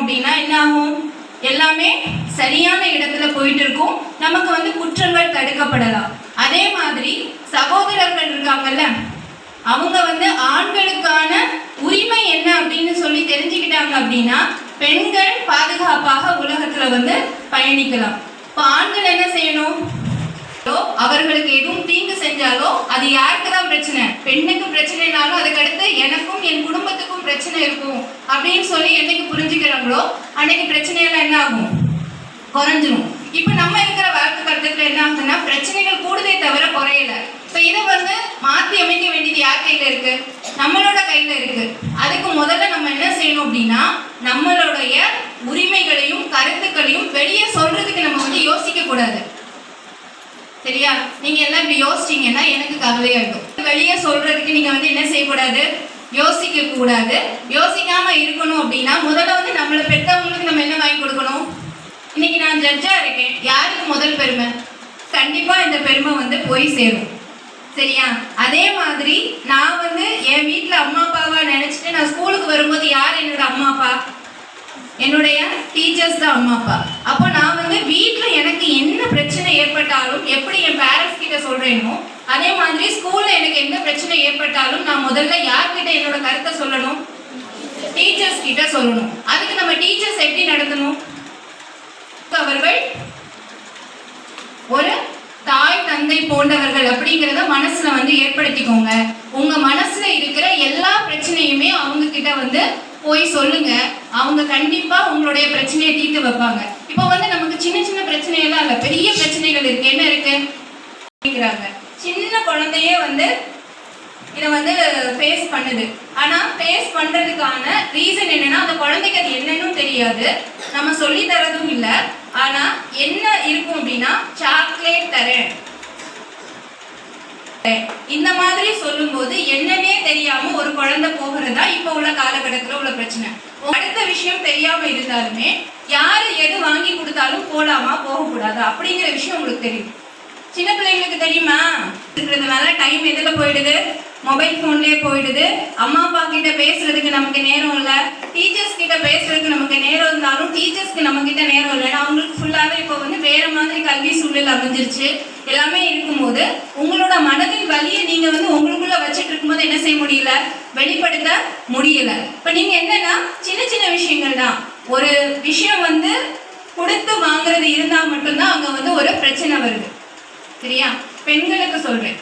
அப்படின்னா என்ன ஆகும்? எல்லாமே சரியான இடத்துல போயிட்டு இருக்கும். நமக்கு வந்து குற்றங்கள் தடுக்கப்படலாம். அதே மாதிரி சகோதரர்கள் இருக்காங்கல்ல, அவங்க வந்து ஆண்களுக்கான உரிமை என்ன அப்படின்னு சொல்லி தெரிஞ்சுக்கிட்டாங்க அப்படின்னா பெண்கள் பாதுகாப்பாக உலகத்துல வந்து பயணிக்கலாம். இப்போ ஆண்கள் என்ன செய்யணும்? அவர்களுக்கு எதுவும் தீங்கு செஞ்சாலோ அது யாருக்கு தான் பிரச்சனை? பெண்ணுக்கு பிரச்சனைனாலும் அதுக்கடுத்து எனக்கும் என் குடும்பத்துக்கும் பிரச்சனை இருக்கும் அப்படின்னு சொல்லி என்னைக்கு புரிஞ்சுக்கிறாங்களோ அன்னைக்கு பிரச்சனையெல்லாம் என்ன ஆகும்? குறைஞ்சிரும். இப்போ நம்ம இருக்கிற வாழ்க்கை கட்டத்துல என்ன ஆகுதுன்னா பிரச்சனைகள் கூடுதே தவிர குறையல. இப்போ இதை வந்து மாற்றி அமைக்க வேண்டியது யார் கையில இருக்கு? நம்மளோட கையில இருக்கு. அதுக்கு முதல்ல நம்ம என்ன செய்யணும் அப்படின்னா நம்மளுடைய உரிமைகளையும் கருத்துக்களையும் வெளியே சொல்றதுக்கு நம்ம வந்து யோசிக்க கூடாது. சரியா? நீங்க எல்லாம் இப்படி யோசிச்சீங்கன்னா எனக்கு கவலையாயிடும். வெளியே சொல்றதுக்கு நீங்க வந்து என்ன செய்யக்கூடாது? யோசிக்க கூடாது. யோசிக்காம இருக்கணும் அப்படின்னா முதல்ல வந்து நம்மளை பெற்றவங்களுக்கு நம்ம என்ன வாங்கி கொடுக்கணும்? இன்னைக்கு நான் ஜட்ஜா இருக்கேன், யாருக்கு முதல் பெருமை? கண்டிப்பா இந்த பெருமை வந்து போய் சேரும். சரியா? அதே மாதிரி நான் வந்து என் வீட்டுல அம்மா அப்பாவா நினைச்சிட்டு நான் ஸ்கூலுக்கு வரும்போது யார் என்னோட அம்மா அப்பா? என்னுடைய டீச்சர்ஸ் தான் அம்மா அப்பா. அப்போ நான் வந்து வீட்டில் எனக்கு என்ன பிரச்சனை ஏற்பட்டாலும் எப்படி என் பேரண்ட்ஸ் கிட்ட சொல்றேனோ அதே மாதிரி ஸ்கூல்ல எனக்கு எந்த பிரச்சனை ஏற்பட்டாலும் நான் முதல்ல யார்கிட்ட என்னோட கருத்தை சொல்லணும்? டீச்சர்ஸ் கிட்ட சொல்லணும். அதுக்கு நம்ம டீச்சர்ஸ் எப்படி நடத்தணும்? அவர்கள் ஒரு தாய் தந்தை போன்றவர்கள் அப்படிங்கிறத மனசுல வந்து ஏற்படுத்திக்கோங்க. உங்க மனசுல இருக்கிற எல்லா பிரச்சனையுமே அவங்க கிட்ட வந்து போய் சொல்லுங்க. அவங்க கண்டிப்பா உங்களுடைய பிரச்சனையை தீர்த்து வைப்பாங்க. இப்போ வந்து நமக்கு சின்ன சின்ன பிரச்சனையெல்லாம் இல்ல, பெரிய பிரச்சனைகள் இருக்கு. என்ன இருக்கு? சின்ன குழந்தையே வந்து இதை வந்து ஃபேஸ் பண்ணுது. ஆனா ஃபேஸ் பண்றதுக்கான ரீசன் என்னன்னா அந்த குழந்தைக்கு அது என்னன்னு தெரியாது, நம்ம சொல்லி தரதும் இல்லை. ஆனா என்ன இருக்கும் அப்படின்னா சாக்லேட் தரேன் இந்த மாதிரி சொல்லும் போது என்னன்னே தெரியாம ஒரு குழந்தை போகிறதா இப்ப உள்ள காலகட்டத்துல உள்ள பிரச்சனை. அடுத்த விஷயம் தெரியாம இருந்தாலுமே யாரு எது வாங்கி கொடுத்தாலும் போலாமா போகக்கூடாதா அப்படிங்கிற விஷயம் உங்களுக்கு தெரியும். சின்ன பிள்ளைங்களுக்கு தெரியுமா? இருக்கிறதுனால டைம் எதுல போயிடுது? மொபைல் போன்லயே போயிடுது. அம்மா அப்பா கிட்ட பேசுறதுக்கு நமக்கு நேரம் இல்லை, டீச்சர்ஸ் கிட்ட பேசுறதுக்கு நமக்கு நேரம் இருந்தாலும் டீச்சர்ஸ்க்கு நம்ம கிட்ட நேரம் இல்லை. அவங்களுக்கு ஃபுல்லாவே இப்போ வந்து வேற மாதிரி கல்வி சூழல் அமைஞ்சிருச்சு. எல்லாமே இருக்கும்போது உங்களோட மனதின் வலியை நீங்க வந்து உங்களுக்குள்ள வச்சுட்டு இருக்கும்போது என்ன செய்ய முடியல? வெளிப்படுத்த முடியல. இப்ப நீங்க என்னன்னா சின்ன சின்ன விஷயங்கள் தான். ஒரு விஷயம் வந்து கொடுத்து வாங்குறது இருந்தா மட்டும்தான் அங்க வந்து ஒரு பிரச்சனை வருது. சரியா? பெண்களுக்கு சொல்றேன்.